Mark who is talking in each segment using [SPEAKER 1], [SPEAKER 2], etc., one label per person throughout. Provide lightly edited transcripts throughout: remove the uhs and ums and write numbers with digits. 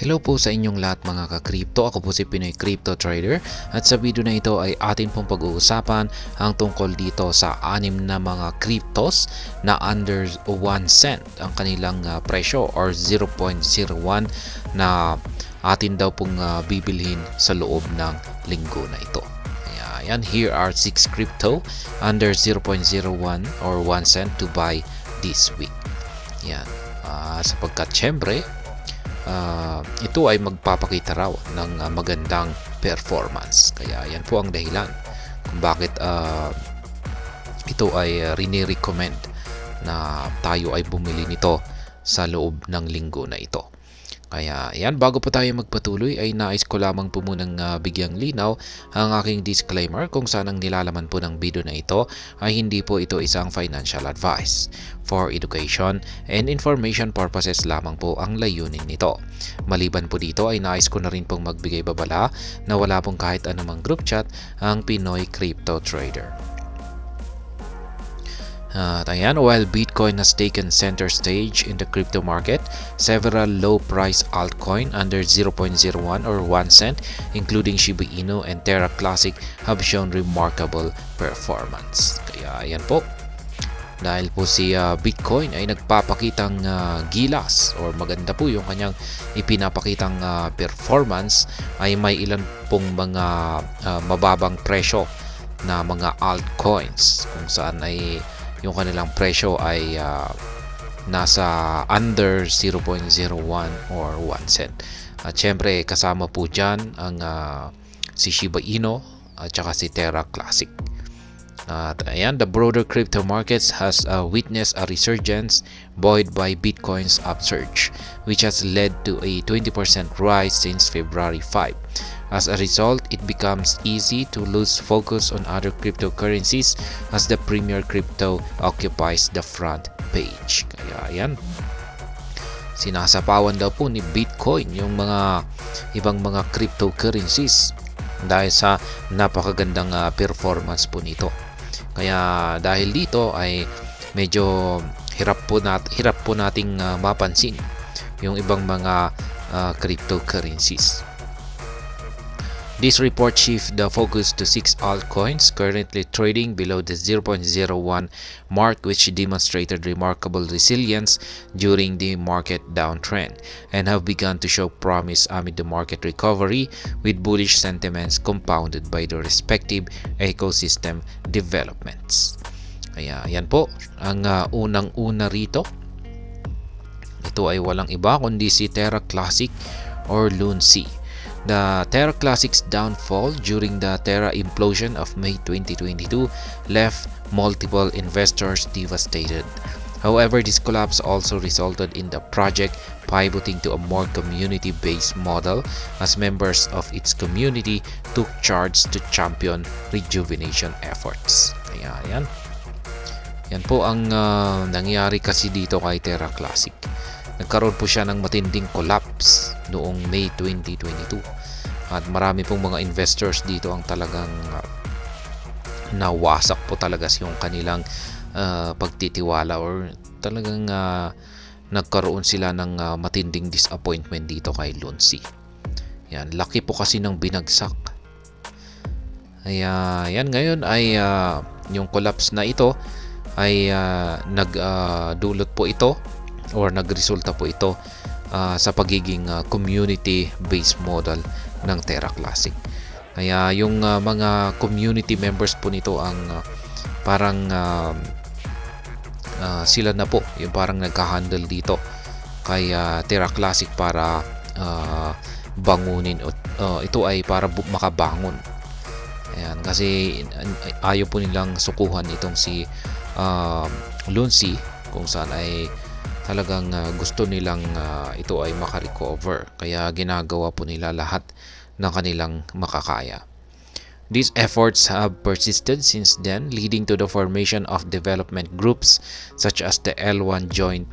[SPEAKER 1] Hello po sa inyong lahat mga ka-crypto. Ako po si Pinoy Crypto Trader at sa video na ito ay atin pong pag-uusapan ang tungkol dito sa 6 na mga cryptos na under 1 cent ang kanilang presyo or 0.01 na atin daw pong bibilhin sa loob ng linggo na ito. Ayan, here are 6 crypto under 0.01 or 1 cent to buy this week. Yan. Sapagkat syempre ito ay magpapakita raw ng magandang performance. Kaya yan po ang dahilan kung bakit ito ay rini-recommend na tayo ay bumili nito sa loob ng linggo na ito. Kaya yan, bago po tayo magpatuloy ay nais ko lamang po munang bigyang linaw ang aking disclaimer kung saan ang nilalaman po ng video na ito ay hindi po ito isang financial advice. For education and information purposes lamang po ang layunin nito. Maliban po dito ay nais ko na rin pong magbigay babala na wala pong kahit anumang group chat ang Pinoy Crypto Trader. Ayan, while Bitcoin has taken center stage in the crypto market, several low-price altcoin under 0.01 or 1 cent, including Shiba Inu and Terra Classic, have shown remarkable performance. Kaya ayan po, dahil po si Bitcoin ay nagpapakitang gilas or maganda po yung kanyang ipinapakitang performance, ay may ilan pong mga mababang presyo na mga altcoins kung saan ay yung kanilang presyo ay nasa under 0.01 or 1 cent. At syempre kasama po dyan ang si Shiba Inu at saka si Terra Classic. At ayan, the broader crypto markets has witnessed a resurgence buoyed by Bitcoin's upsurge, which has led to a 20% rise since February 5. As a result, it becomes easy to lose focus on other cryptocurrencies as the premier crypto occupies the front page. Kaya yan, sinasapawan daw po ni Bitcoin yung mga ibang mga cryptocurrencies dahil sa napakagandang performance po nito. Kaya dahil dito ay medyo hirap po nating mapansin yung ibang mga cryptocurrencies. This report shifts the focus to 6 altcoins currently trading below the 0.01 mark, which demonstrated remarkable resilience during the market downtrend and have begun to show promise amid the market recovery, with bullish sentiments compounded by the respective ecosystem developments. Kaya yan po ang unang-una rito. Ito ay walang iba kundi si Terra Classic or Lunsi. The Terra Classic's downfall during the Terra implosion of May 2022 left multiple investors devastated. However, this collapse also resulted in the project pivoting to a more community-based model as members of its community took charge to champion rejuvenation efforts. Kaya yan. Yan po ang nangyari kasi dito kay Terra Classic. Nagkaroon po siya ng matinding collapse noong May 2022 at marami pong mga investors dito ang talagang nawasak po talaga yung kanilang pagtitiwala or talagang nagkaroon sila ng matinding disappointment dito kay Lunsi. Yan, laki po kasi ng binagsak. Kaya yan, ngayon ay yung collapse na ito ay nagdulot po ito or nagresulta po ito sa pagiging community-based model ng Terra Classic. Kaya yung mga community members po nito ang parang sila na po yung parang nagka-handle dito kay Terra Classic para bangunin. Ito ay para makabangon. Ayan, kasi ayaw po nilang sukuhan itong si Lunsi kung saan ay talagang gusto nilang ito ay makarecover. Kaya ginagawa po nila lahat ng kanilang makakaya. These efforts have persisted since then, leading to the formation of development groups such as the L1 Joint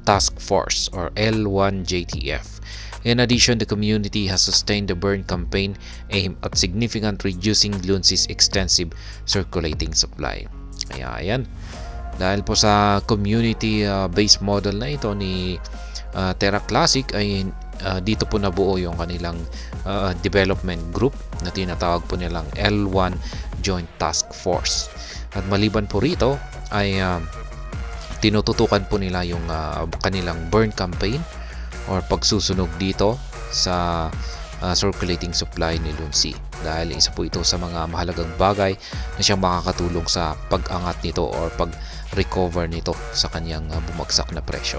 [SPEAKER 1] Task Force or L1JTF. In addition, the community has sustained the burn campaign aimed at significantly reducing Lunsi's extensive circulating supply. Kaya ayan, dahil po sa community based model na ito ni Terra Classic ay dito po nabuo yung kanilang development group na tinatawag po nilang L1 Joint Task Force. At maliban po rito ay tinututukan po nila yung kanilang burn campaign or pagsusunog dito sa circulating supply ni Lunsi, dahil isa po ito sa mga mahalagang bagay na siyang makakatulong sa pag-angat nito or pag-recover nito sa kanyang bumagsak na presyo.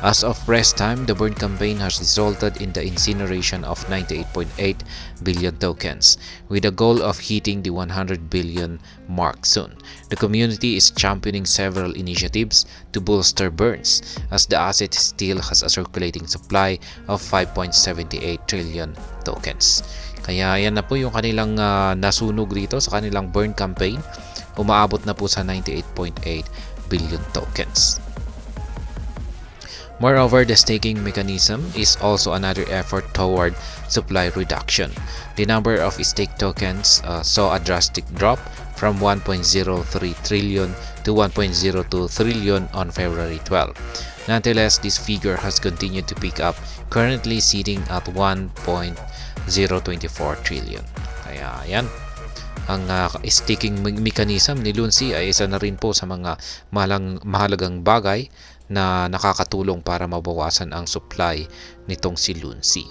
[SPEAKER 1] As of press time, the burn campaign has resulted in the incineration of 98.8 billion tokens, with a goal of hitting the 100 billion mark soon. The community is championing several initiatives to bolster burns, as the asset still has a circulating supply of 5.78 trillion tokens. Kaya yan na po yung kanilang nasunog rito sa kanilang burn campaign. Umaabot na po sa 98.8 billion tokens. Moreover, the staking mechanism is also another effort toward supply reduction. The number of stake tokens saw a drastic drop from 1.03 trillion to 1.02 trillion on February 12. Nonetheless, this figure has continued to pick up, currently sitting at 1.024 trillion. Kaya yan, ang staking mechanism ni Lunsi ay isa na rin po sa mga mahalagang bagay na nakakatulong para mabawasan ang supply nitong si Lunsi.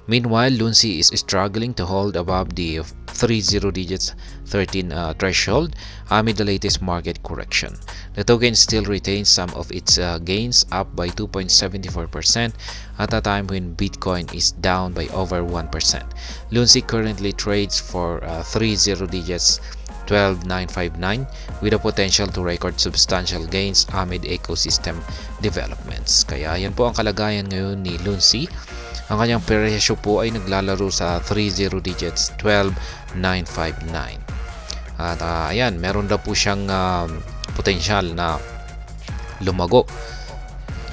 [SPEAKER 1] Meanwhile, Lunsi is struggling to hold above the 30 digits 13 threshold amid the latest market correction. The token still retains some of its gains, up by 2.74% at a time when Bitcoin is down by over 1%. Lunsi currently trades for 30 digits 12959 with a potential to record substantial gains amid ecosystem developments. Kaya yan po ang kalagayan ngayon ni Lunsi. Ang kanyang presyo po ay naglalaro sa 30 digits 12959. At ayan, meron daw po siyang potensyal na lumago.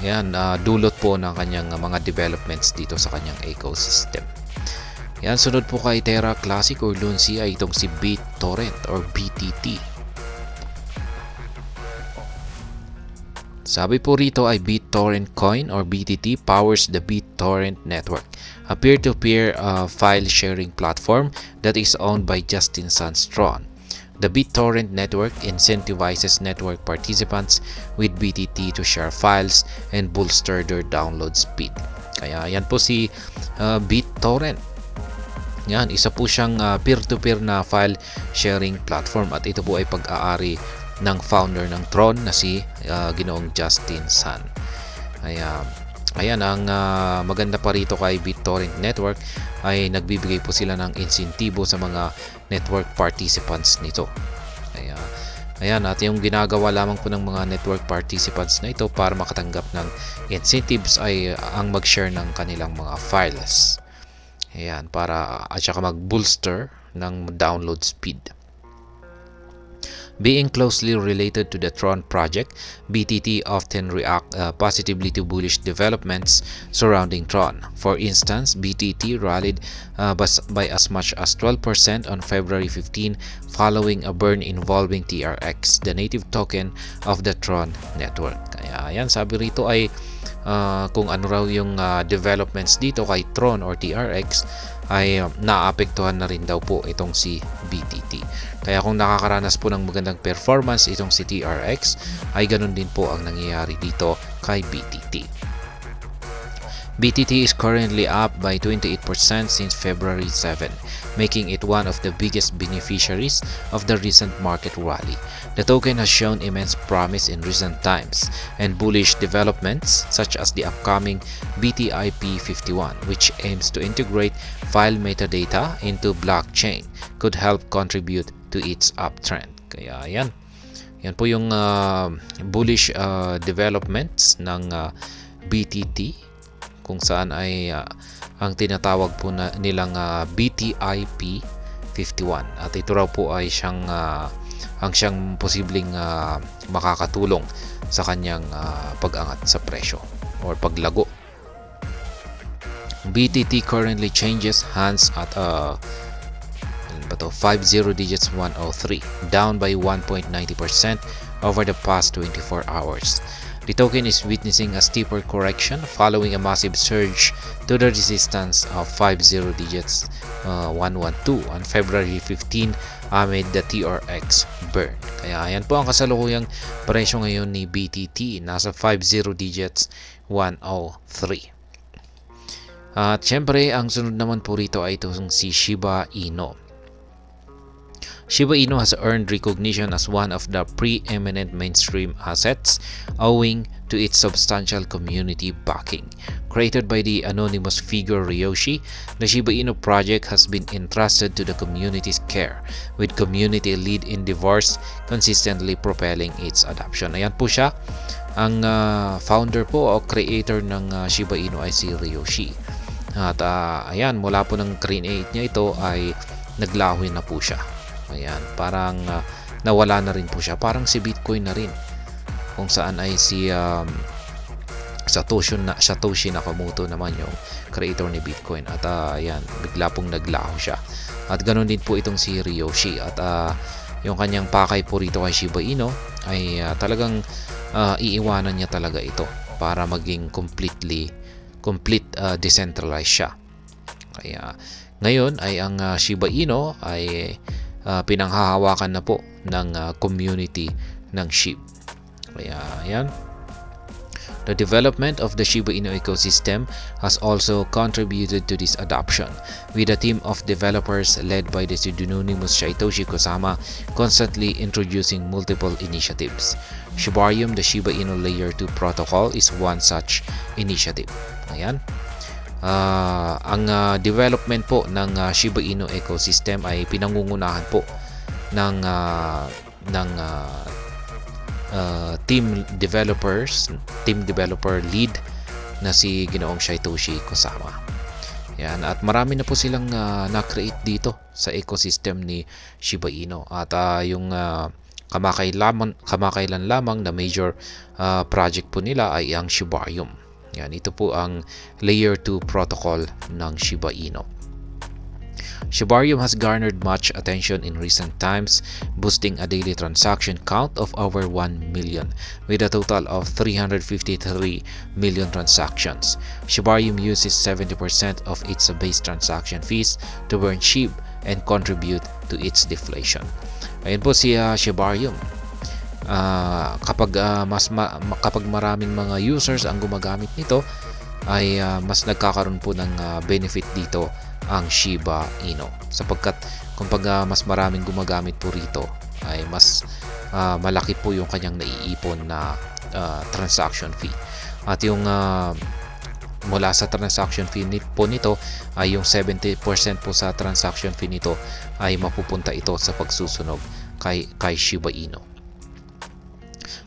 [SPEAKER 1] Yan, dulot po ng kanyang mga developments dito sa kanyang ecosystem. Yan, sunod po kay Terra Classic or Lunsi ay itong si BitTorrent or BTT. Sabi po rito ay BitTorrent Coin or BTT powers the BitTorrent network, a peer-to-peer file sharing platform that is owned by Justin Sun's Tron. The BitTorrent network incentivizes network participants with BTT to share files and bolster their download speed. Kaya yan po si BitTorrent. Yan, isa po siyang peer-to-peer na file sharing platform at ito po ay pag-aari ng founder ng Tron na si Ginoong Justin Sun. Ayan, ang maganda pa rito kay BitTorrent Network ay nagbibigay po sila ng insentibo sa mga network participants nito. Ayan, at yung ginagawa lamang po ng mga network participants na ito para makatanggap ng incentives ay ang mag-share ng kanilang mga files. Ayan, para at saka mag-bolster ng download speed. Being closely related to the Tron project, BTT often react positively to bullish developments surrounding Tron. For instance, BTT rallied by as much as 12% on February 15 following a burn involving TRX, the native token of the Tron network. Kaya yan, sabi rito ay kung ano raw yung developments dito kay Tron or TRX ay naapektuhan na rin daw po itong si BTT. Kaya kung nakakaranas po ng magandang performance itong si TRX ay ganun din po ang nangyayari dito kay BTT. BTT is currently up by 28% since February 7, making it one of the biggest beneficiaries of the recent market rally. The token has shown immense promise in recent times, and bullish developments such as the upcoming BTIP51, which aims to integrate file metadata into blockchain, could help contribute to its uptrend. Kaya yan po yung bullish developments ng BTT, kung saan ay ang tinatawag po nilang BTIP 51 at ito raw po ay siyang posibleng makakatulong sa kanyang pag-angat sa presyo or paglago. BTT currently changes hands at 50 digits 103, down by 1.90% over the past 24 hours. The token is witnessing a steeper correction following a massive surge to the resistance of 50 digits 112 on February 15 amid the TRX burn. Kaya ayan po ang kasalukuyang presyo ngayon ni BTT, nasa 50 digits 103. At syempre ang sunod naman po rito ay itong si Shiba Inu. Shiba Inu has earned recognition as one of the preeminent mainstream assets owing to its substantial community backing. Created by the anonymous figure Ryoshi, the Shiba Inu project has been entrusted to the community's care, with community lead endeavors consistently propelling its adoption. Ayan po siya. Ang founder po o creator ng Shiba Inu ay si Ryoshi. At ayan, mula po ng create niya ito ay naglahoy na po siya. Ayan, parang nawala na rin po siya. Parang si Bitcoin na rin. Kung saan ay si Satoshi Nakamoto naman yung creator ni Bitcoin. At ayan, bigla pong naglaho siya. At ganoon din po itong si Ryoshi. At yung kanyang pakay po rito kay Shiba Inu ay talagang iiwanan niya talaga ito para maging complete decentralized siya. Kaya ngayon ay ang Shiba Inu ay pinanghahawakan na po ng community ng SHIB. Kaya ayan. The development of the Shiba Inu ecosystem has also contributed to this adoption, with a team of developers led by the pseudonymous Satoshi Kusama constantly introducing multiple initiatives. Shibarium, the Shiba Inu Layer 2 protocol, is one such initiative. Ayan. Ang development po ng Shiba Inu ecosystem ay pinangungunahan po ng team developer lead na si Ginoong Satoshi Kusama. Yan, at marami na po silang na-create dito sa ecosystem ni Shiba Inu. At yung kamakailan lamang na major project po nila ay ang Shibarium. Yan, ito po ang Layer 2 protocol ng Shiba Inu. Shibarium has garnered much attention in recent times, boasting a daily transaction count of over 1 million, with a total of 353 million transactions. Shibarium uses 70% of its base transaction fees to burn SHIB and contribute to its deflation. Ayun po si Shibarium. Kapag maraming mga users ang gumagamit nito ay mas nagkakaroon po ng benefit dito ang Shiba Inu, sapagkat kapag mas maraming gumagamit po rito ay mas malaki po yung kanyang naiipon na transaction fee. At yung mula sa transaction fee po nito ay yung 70% po sa transaction fee nito ay mapupunta ito sa pagsusunog kay Shiba Inu.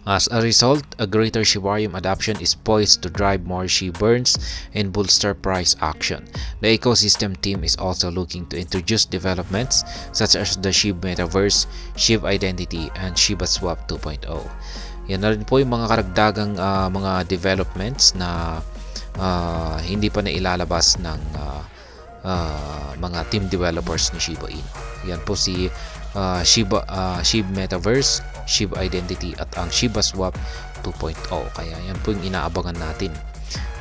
[SPEAKER 1] As a result, a greater Shibarium adoption is poised to drive more SHIB burns and bolster price action. The ecosystem team is also looking to introduce developments such as the SHIB Metaverse, SHIB Identity, and Shiba Swap 2.0. Yan na rin po yung mga karagdagang mga developments na hindi pa nailalabas ng mga team developers ni Shiba Inu. Yan po si SHIB Metaverse, SHIB Identity at ang Shiba Swap 2.0. Kaya yan po yung inaabangan natin.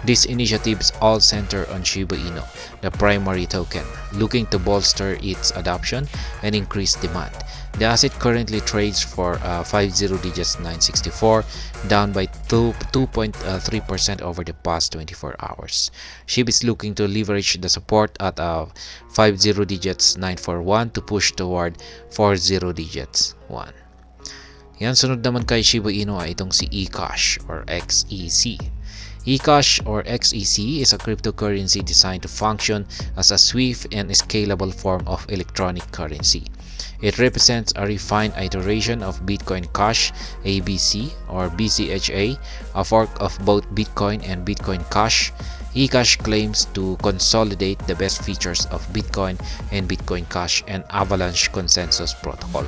[SPEAKER 1] These initiatives all center on Shiba Inu, the primary token, looking to bolster its adoption and increase demand. The asset currently trades for 50 digits 964, down by 2.3% over the past 24 hours. SHIB is looking to leverage the support at 50 digits 941 to push toward 40 digits 1. Yan, sunod naman kay Shiba Inu ay itong si eCash or XEC. eCash or XEC is a cryptocurrency designed to function as a swift and scalable form of electronic currency. It represents a refined iteration of Bitcoin Cash ABC or BCHA, a fork of both Bitcoin and Bitcoin Cash. eCash claims to consolidate the best features of Bitcoin and Bitcoin Cash and Avalanche Consensus Protocol.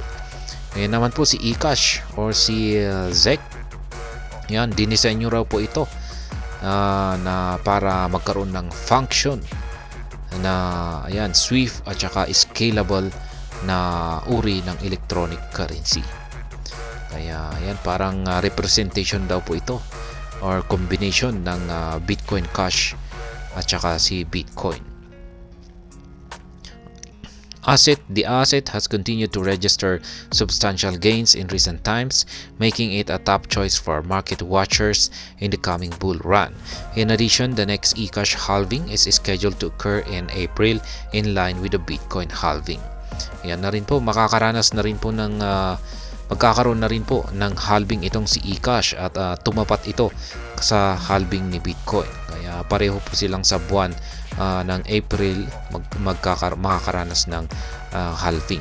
[SPEAKER 1] Ngayon naman po si eCash or si ZEC. Yan, dinisenyo raw po ito na para magkaroon ng function na ayan, swift at saka scalable na uri ng electronic currency. Kaya ayan, parang representation daw po ito or combination ng Bitcoin Cash at saka si Bitcoin. The asset has continued to register substantial gains in recent times, making it a top choice for market watchers in the coming bull run. In addition, the next eCash halving is scheduled to occur in April in line with the Bitcoin halving. Yan na rin po, magkakaroon na rin po ng halving itong si eCash at tumapat ito sa halving ni Bitcoin. Kaya pareho po silang sa buwan ng April makakaranas ng halving.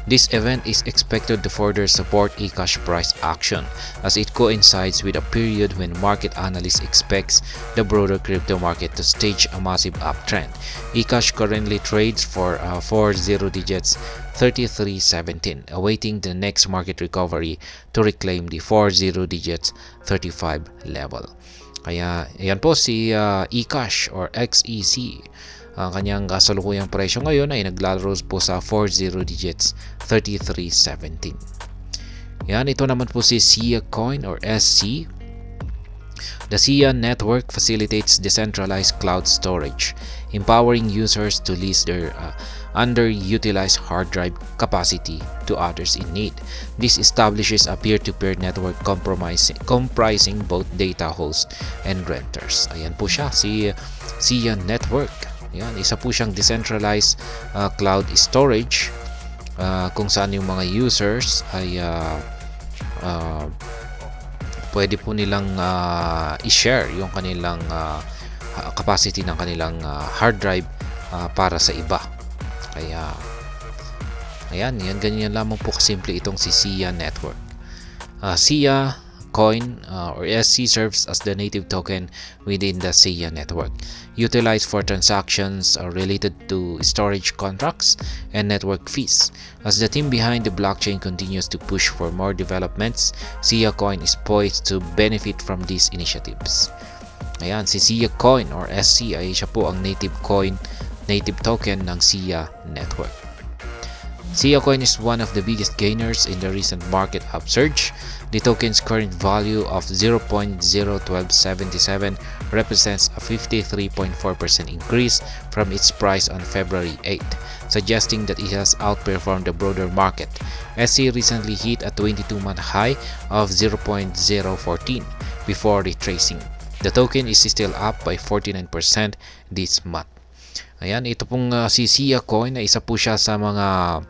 [SPEAKER 1] This event is expected to further support eCash price action as it coincides with a period when market analysts expects the broader crypto market to stage a massive uptrend. eCash currently trades for 40 digits 33.17, awaiting the next market recovery to reclaim the 40 digits 35 level. Kaya yan po si eCash or XEC. Ang kanyang kasalukuyang presyo ngayon ay naglalaro po sa 40 digits 33.17. Yan, ito naman po si SIA Coin or SC. The SIA network facilitates decentralized cloud storage, empowering users to lease their underutilized hard drive capacity to others in need. This establishes a peer-to-peer network comprising both data hosts and renters. Ayan po siya, si SIA network. Yan, isa po siyang decentralized cloud storage kung saan yung mga users ay pwede po nilang i-share yung kanilang capacity ng kanilang hard drive para sa iba. Kaya ayan, ganyan lamang po kasimple itong si SIA network. SIA Coin or SC serves as the native token within the SIA network, utilized for transactions related to storage contracts and network fees. As the team behind the blockchain continues to push for more developments, SIA Coin is poised to benefit from these initiatives. Ayan, si SIA Coin or SC ay siya po ang native token ng SIA network. SIA Coin is one of the biggest gainers in the recent market upsurge. The token's current value of 0.01277 represents a 53.4% increase from its price on February 8, suggesting that it has outperformed the broader market. SC recently hit a 22-month high of 0.014 before retracing. The token is still up by 49% this month. Ayan, ito pong si SIA Coin na isa po siya sa mga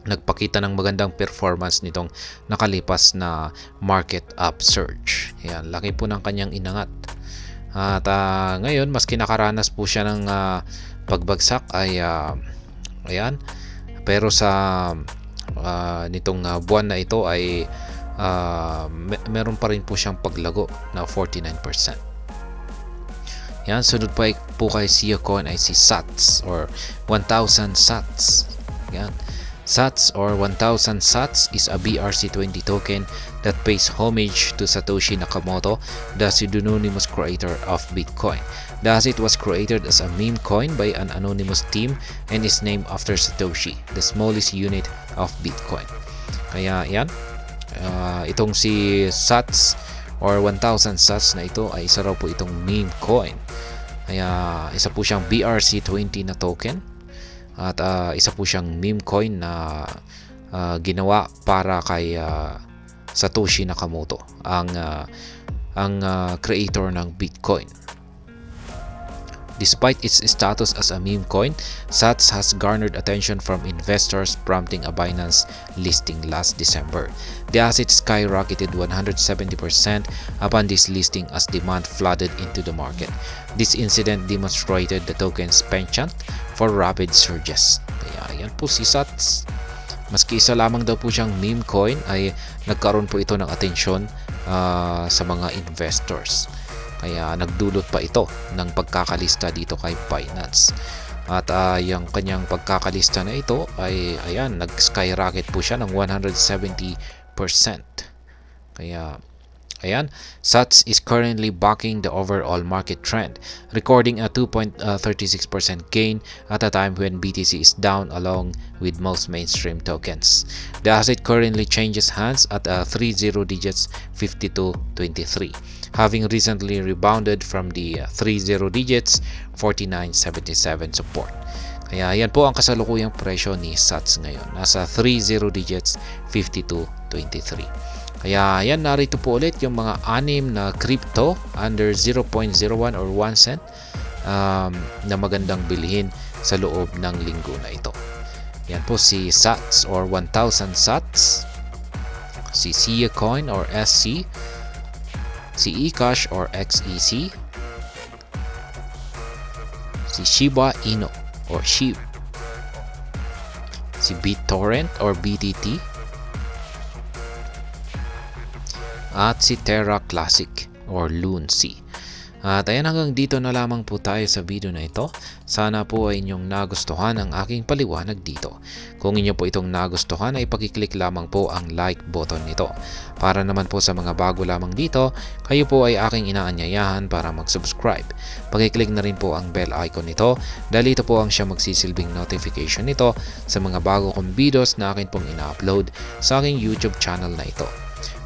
[SPEAKER 1] nagpakita ng magandang performance nitong nakalipas na market upsurge. Ayan, laki po ng kanyang inangat. At ngayon, maski nakaranas po siya ng pagbagsak ay ayan, pero sa nitong buwan na ito ay meron pa rin po siyang paglago na 49%. Yan, sunod po kay SIA Coin ay si SATS or 1000 SATS. Yan. SATS or 1000 SATS is a BRC20 token that pays homage to Satoshi Nakamoto, the pseudonymous creator of Bitcoin. The asset was created as a meme coin by an anonymous team and is named after Satoshi, the smallest unit of Bitcoin. Kaya yan, itong si SATS or 1000 SATS na ito ay isa raw po itong meme coin. Kaya isa po siyang BRC20 na token. At isa po siyang meme coin na ginawa para kay Satoshi Nakamoto, ang creator ng Bitcoin. Despite its status as a meme coin, SATS has garnered attention from investors, prompting a Binance listing last December. The asset skyrocketed 170% upon this listing as demand flooded into the market. This incident demonstrated the token's penchant for rapid surges. Kaya yan po si SATS. Maski isa lamang daw po siyang meme coin ay nagkaroon po ito ng atensyon sa mga investors. Kaya nagdulot pa ito ng pagkakalista dito kay Binance. At yung kanyang pagkakalista na ito ay ayan, nag-skyrocket po siya ng 170%. Kaya Ayan, SATS is currently bucking the overall market trend, recording a 2.36% gain at a time when BTC is down along with most mainstream tokens. The asset currently changes hands at a 30 digits 52.23, having recently rebounded from the 30 digits 49.77 support. Kaya yan po ang kasalukuyang presyo ni SATS ngayon. Nasa 30 digits 52.23. Kaya yan, narito po ulit yung mga 6 na crypto under 0.01 or 1 cent na magandang bilhin sa loob ng linggo na ito. Yan po si SATS or 1000 SATS, si SIA Coin or SC, si eCash or XEC, si Shiba Inu or SHIB, si BitTorrent or BTT, at si Terra Classic or LUNC. At ayan, hanggang dito na lamang po tayo sa video na ito. Sana po ay inyong nagustuhan ang aking paliwanag dito. Kung inyo po itong nagustuhan ay pakiclick lamang po ang like button nito. Para naman po sa mga bago lamang dito, kayo po ay aking inaanyayahan para mag-subscribe. Pakiclick na rin po ang bell icon nito dahil ito po ang siya magsisilbing notification nito sa mga bago kong videos na akin pong ina-upload sa aking YouTube channel na ito.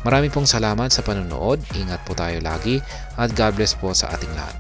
[SPEAKER 1] Maraming pong salamat sa panonood, ingat po tayo lagi at God bless po sa ating lahat.